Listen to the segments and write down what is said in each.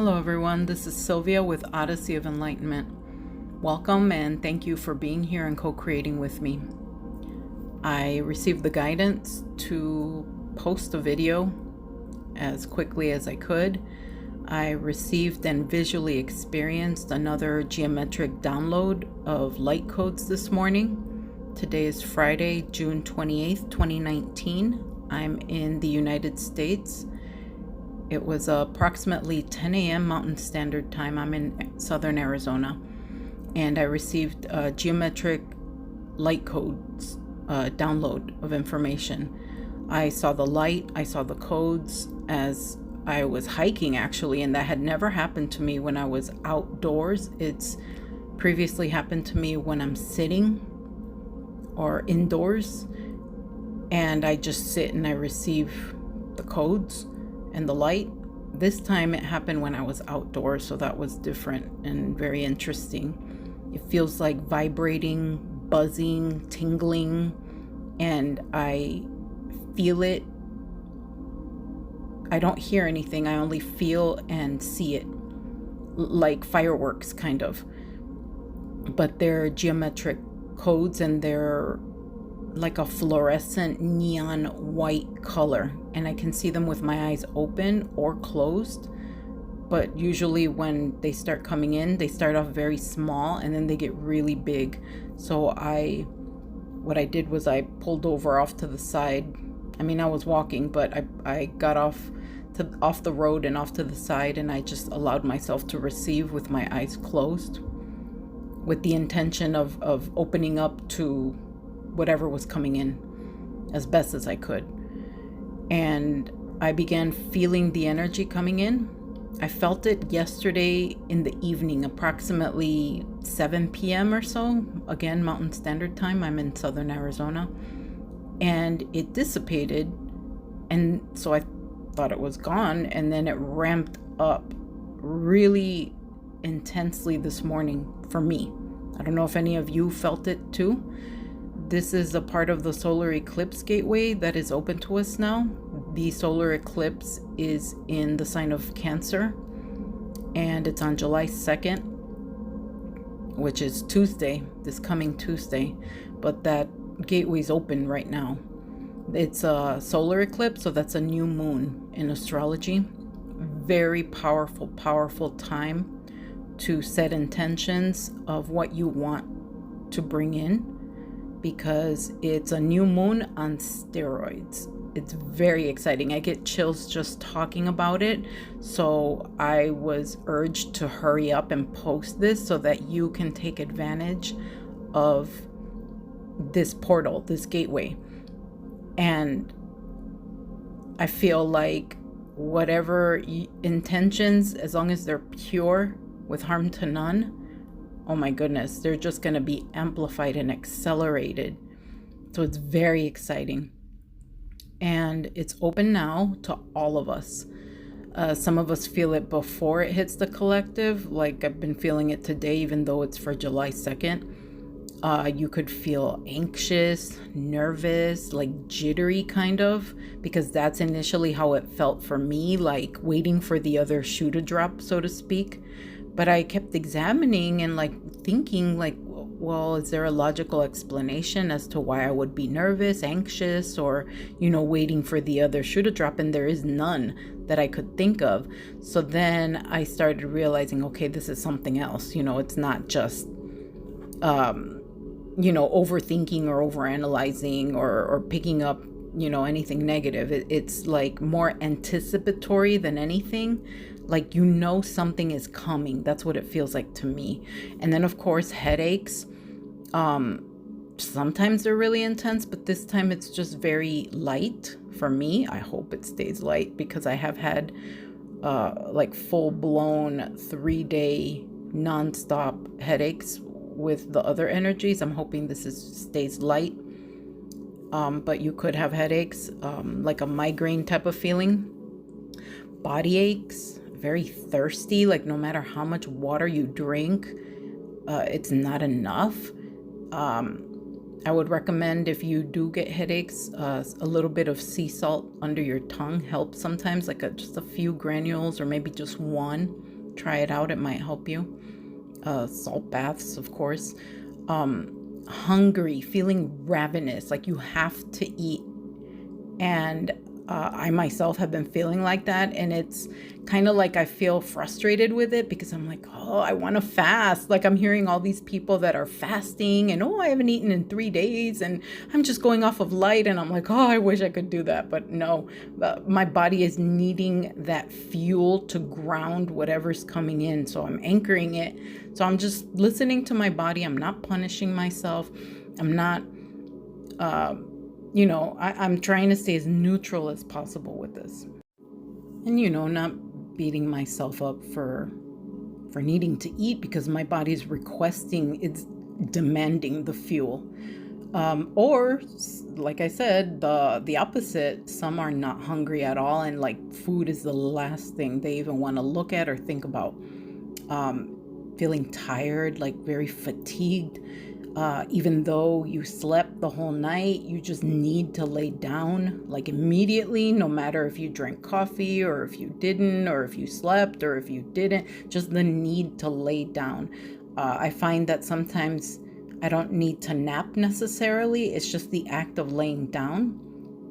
Hello everyone, this is Sylvia with Odyssey of Enlightenment. Welcome and thank you for being here and co-creating with me. I received the guidance to post a video as quickly as I could. I received and visually experienced another geometric download of light codes this morning. Today is Friday, June 28th, 2019. I'm in the United States. It was approximately 10 a.m. Mountain Standard Time. I'm in southern Arizona. And I received a geometric light codes download of information. I saw the light, I saw the codes as I was hiking actually, and that had never happened to me when I was outdoors. It's previously happened to me when I'm sitting or indoors, and I just sit and I receive the codes and the light. This time it happened when I was outdoors, so that was different and very interesting. It feels like vibrating, buzzing, tingling, and I feel it. I don't hear anything, I only feel and see it, like fireworks kind of. But they're geometric codes and they're like a fluorescent neon white color, and I can see them with my eyes open or closed. But usually when they start coming in, they start off very small and then they get really big. So what I did was I pulled over off to the side. I mean, I was walking, but I got off the road and off to the side, and I just allowed myself to receive with my eyes closed, with the intention of opening up to whatever was coming in as best as I could. And I began feeling the energy coming in. I felt it yesterday in the evening, approximately 7 p.m. or so, again, Mountain Standard Time. I'm in southern Arizona. And it dissipated, and so I thought it was gone, and then it ramped up really intensely this morning for me. I don't know if any of you felt it too. This is a part of the solar eclipse gateway that is open to us now. The solar eclipse is in the sign of Cancer, and it's on July 2nd, which is Tuesday, this coming Tuesday. But that gateway's open right now. It's a solar eclipse, so that's a new moon in astrology. Very powerful, powerful time to set intentions of what you want to bring in, because it's a new moon on steroids. It's very exciting. I get chills just talking about it. So I was urged to hurry up and post this so that you can take advantage of this portal, this gateway. And I feel like whatever intentions, as long as they're pure with harm to none, oh my goodness, they're just going to be amplified and accelerated. So it's very exciting. And it's open now to all of us. Some of us feel it before it hits the collective, like I've been feeling it today, even though it's for July 2nd. You could feel anxious, nervous, like jittery kind of, because that's initially how it felt for me, like waiting for the other shoe to drop, so to speak. But I kept examining and like thinking like, well, is there a logical explanation as to why I would be nervous, anxious, or, waiting for the other shoe to drop? And there is none that I could think of. So then I started realizing, okay, this is something else. It's not just, overthinking or overanalyzing or picking up, anything negative. It's like more anticipatory than anything. Like, something is coming. That's what it feels like to me. And then, of course, headaches. Sometimes they're really intense, but this time it's just very light for me. I hope it stays light, because I have had like full-blown 3-day nonstop headaches with the other energies. I'm hoping this stays light. But you could have headaches, like a migraine type of feeling. Body aches. Very thirsty, like no matter how much water you drink, it's not enough. I would recommend, if you do get headaches, a little bit of sea salt under your tongue helps sometimes, like just a few granules or maybe just one. Try it out. It might help you. Salt baths, of course. Hungry, feeling ravenous, like you have to eat. And I myself have been feeling like that. And it's kind of like I feel frustrated with it because I'm like, oh, I want to fast. Like I'm hearing all these people that are fasting and, oh, I haven't eaten in 3 days and I'm just going off of light. And I'm like, oh, I wish I could do that. But no, my body is needing that fuel to ground whatever's coming in. So I'm anchoring it. So I'm just listening to my body. I'm not punishing myself. I'm not, I'm trying to stay as neutral as possible with this. And, not beating myself up for needing to eat because my body's requesting, it's demanding the fuel. Or, like I said, the opposite. Some are not hungry at all, and like food is the last thing they even want to look at or think about. Feeling tired, like very fatigued. Even though you slept the whole night, you just need to lay down like immediately, no matter if you drank coffee or if you didn't, or if you slept or if you didn't, just the need to lay down. I find that sometimes I don't need to nap necessarily. It's just the act of laying down.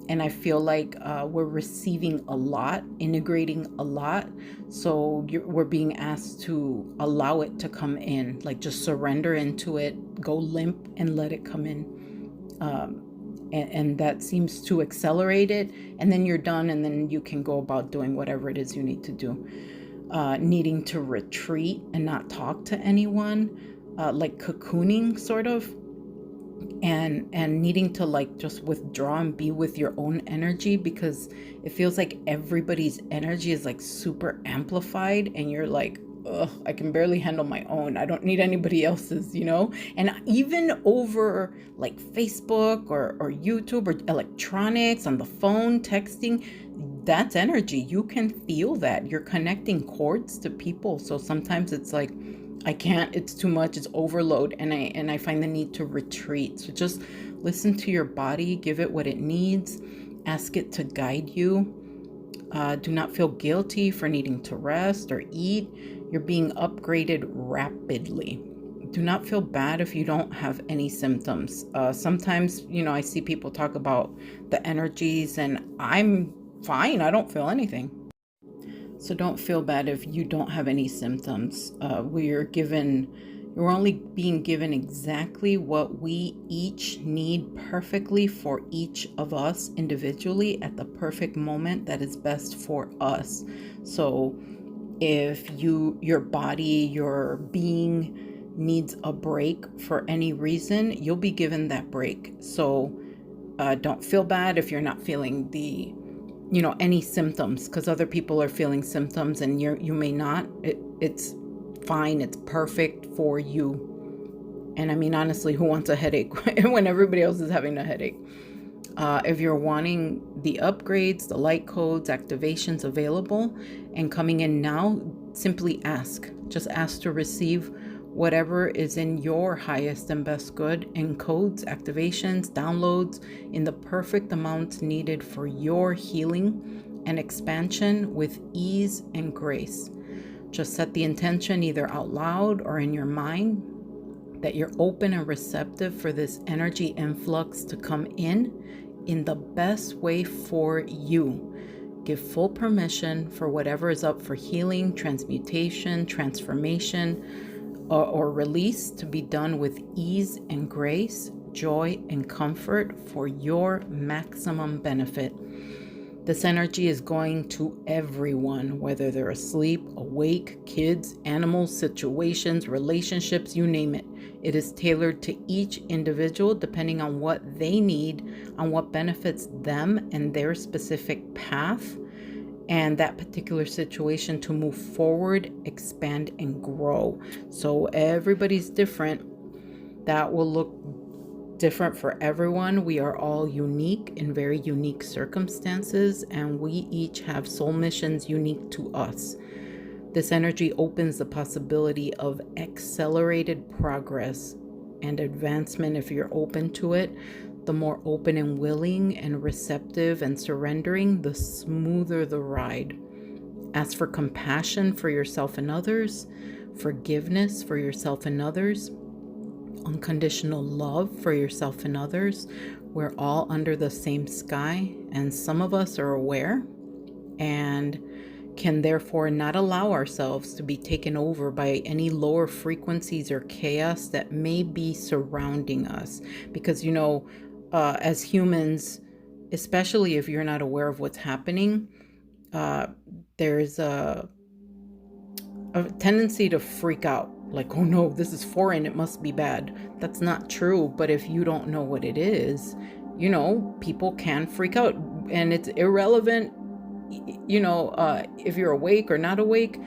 And I feel like we're receiving a lot, integrating a lot. So we're being asked to allow it to come in, like just surrender into it, go limp and let it come in. And that seems to accelerate it. And then you're done, and then you can go about doing whatever it is you need to do. Needing to retreat and not talk to anyone, like cocooning sort of. And needing to like just withdraw and be with your own energy, because it feels like everybody's energy is like super amplified and you're like, ugh, I can barely handle my own. I don't need anybody else's, And even over like Facebook or YouTube or electronics, on the phone, texting, that's energy. You can feel that. You're connecting cords to people. So sometimes it's like, I can't, it's too much, it's overload, and I find the need to retreat. So just listen to your body, give it what it needs, ask it to guide you. Do not feel guilty for needing to rest or eat. You're being upgraded rapidly. Do not feel bad if you don't have any symptoms. Sometimes, I see people talk about the energies and I'm fine, I don't feel anything. So don't feel bad if you don't have any symptoms. You're only being given exactly what we each need perfectly for each of us individually at the perfect moment that is best for us. So if your body, your being needs a break for any reason, you'll be given that break. So don't feel bad if you're not feeling any symptoms, because other people are feeling symptoms and you may not. It's fine. It's perfect for you. And I mean, honestly, who wants a headache when everybody else is having a headache? If you're wanting the upgrades, the light codes, activations available and coming in now, simply ask. Just ask to receive whatever is in your highest and best good in codes, activations, downloads, in the perfect amounts needed for your healing and expansion with ease and grace. Just set the intention either out loud or in your mind that you're open and receptive for this energy influx to come in the best way for you. Give full permission for whatever is up for healing, transmutation, transformation, or release to be done with ease and grace, joy and comfort for your maximum benefit. This energy is going to everyone, whether they're asleep, awake, kids, animals, situations, relationships, you name it. It is tailored to each individual depending on what they need, on what benefits them and their specific path and that particular situation to move forward, expand, and grow. So everybody's different. That will look different for everyone. We are all unique in very unique circumstances, and we each have soul missions unique to us. This energy opens the possibility of accelerated progress and advancement if you're open to it. The more open and willing and receptive and surrendering, the smoother the ride. Ask for compassion for yourself and others, forgiveness for yourself and others, unconditional love for yourself and others. We're all under the same sky, and some of us are aware and can therefore not allow ourselves to be taken over by any lower frequencies or chaos that may be surrounding us. Because, as humans, especially if you're not aware of what's happening, there's a tendency to freak out. Like, oh no, this is foreign, it must be bad. That's not true. But if you don't know what it is, people can freak out, and it's irrelevant, if you're awake or not awake.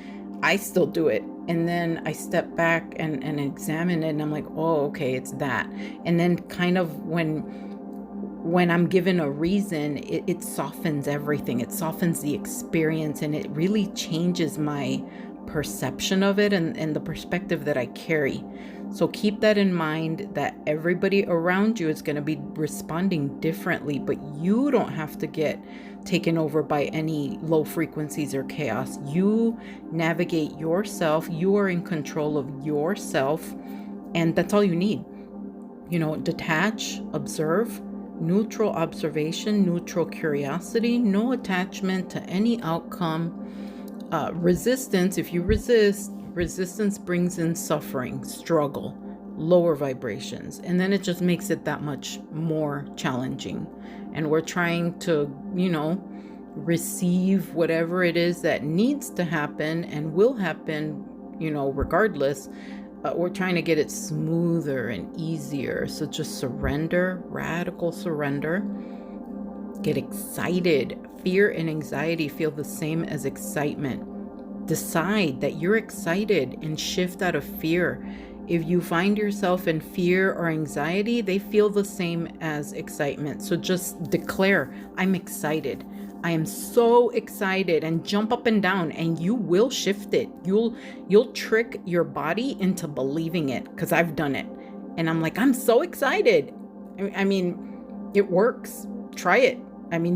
I still do it. And then I step back and examine it, and I'm like, oh, okay, it's that. And then kind of when I'm given a reason, it softens everything. It softens the experience, and it really changes my perception of it and the perspective that I carry. So keep that in mind, that everybody around you is going to be responding differently, but you don't have to get taken over by any low frequencies or chaos. You navigate yourself. You are in control of yourself, and that's all you need. Detach, observe, neutral observation, neutral curiosity, no attachment to any outcome. Resistance, if you resistance brings in suffering, struggle, lower vibrations, and then it just makes it that much more challenging. And we're trying to, receive whatever it is that needs to happen and will happen, regardless. We're trying to get it smoother and easier. So just surrender, radical surrender. Get excited. Fear and anxiety feel the same as excitement. Decide that you're excited and shift out of fear. If you find yourself in fear or anxiety, they feel the same as excitement. So just declare, I'm excited. I am so excited, and jump up and down, and you will shift it. You'll trick your body into believing it, because I've done it. And I'm like, I'm so excited. I mean, it works. Try it.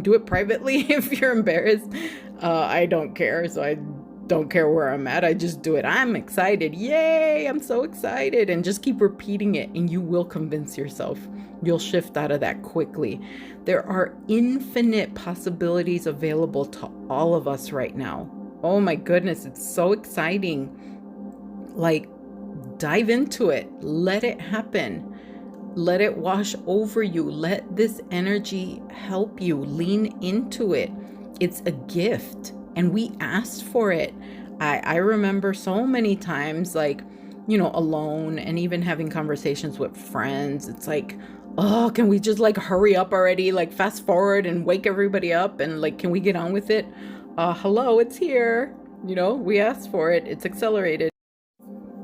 Do it privately if you're embarrassed. I don't care. So I don't care where I'm at. I just do it. I'm excited. Yay. I'm so excited. And just keep repeating it, and you will convince yourself. You'll shift out of that quickly. There are infinite possibilities available to all of us right now. Oh my goodness. It's so exciting. Like, dive into it. Let it happen. Let it wash over you. Let this energy help you. Lean into it. It's a gift, and we asked for it. I remember so many times, alone, and even having conversations with friends. It's like, oh, can we just hurry up already? Fast forward and wake everybody up, and can we get on with it? Hello, it's here. We asked for it. It's accelerated.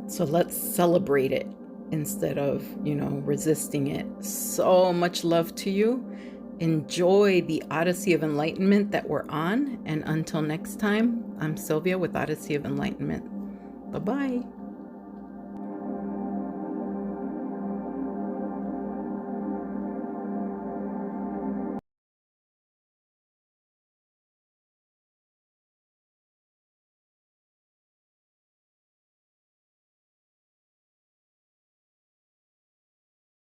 So let's celebrate it instead of, resisting it. So much love to you. Enjoy the Odyssey of Enlightenment that we're on. And until next time, I'm Sylvia with Odyssey of Enlightenment. Bye-bye.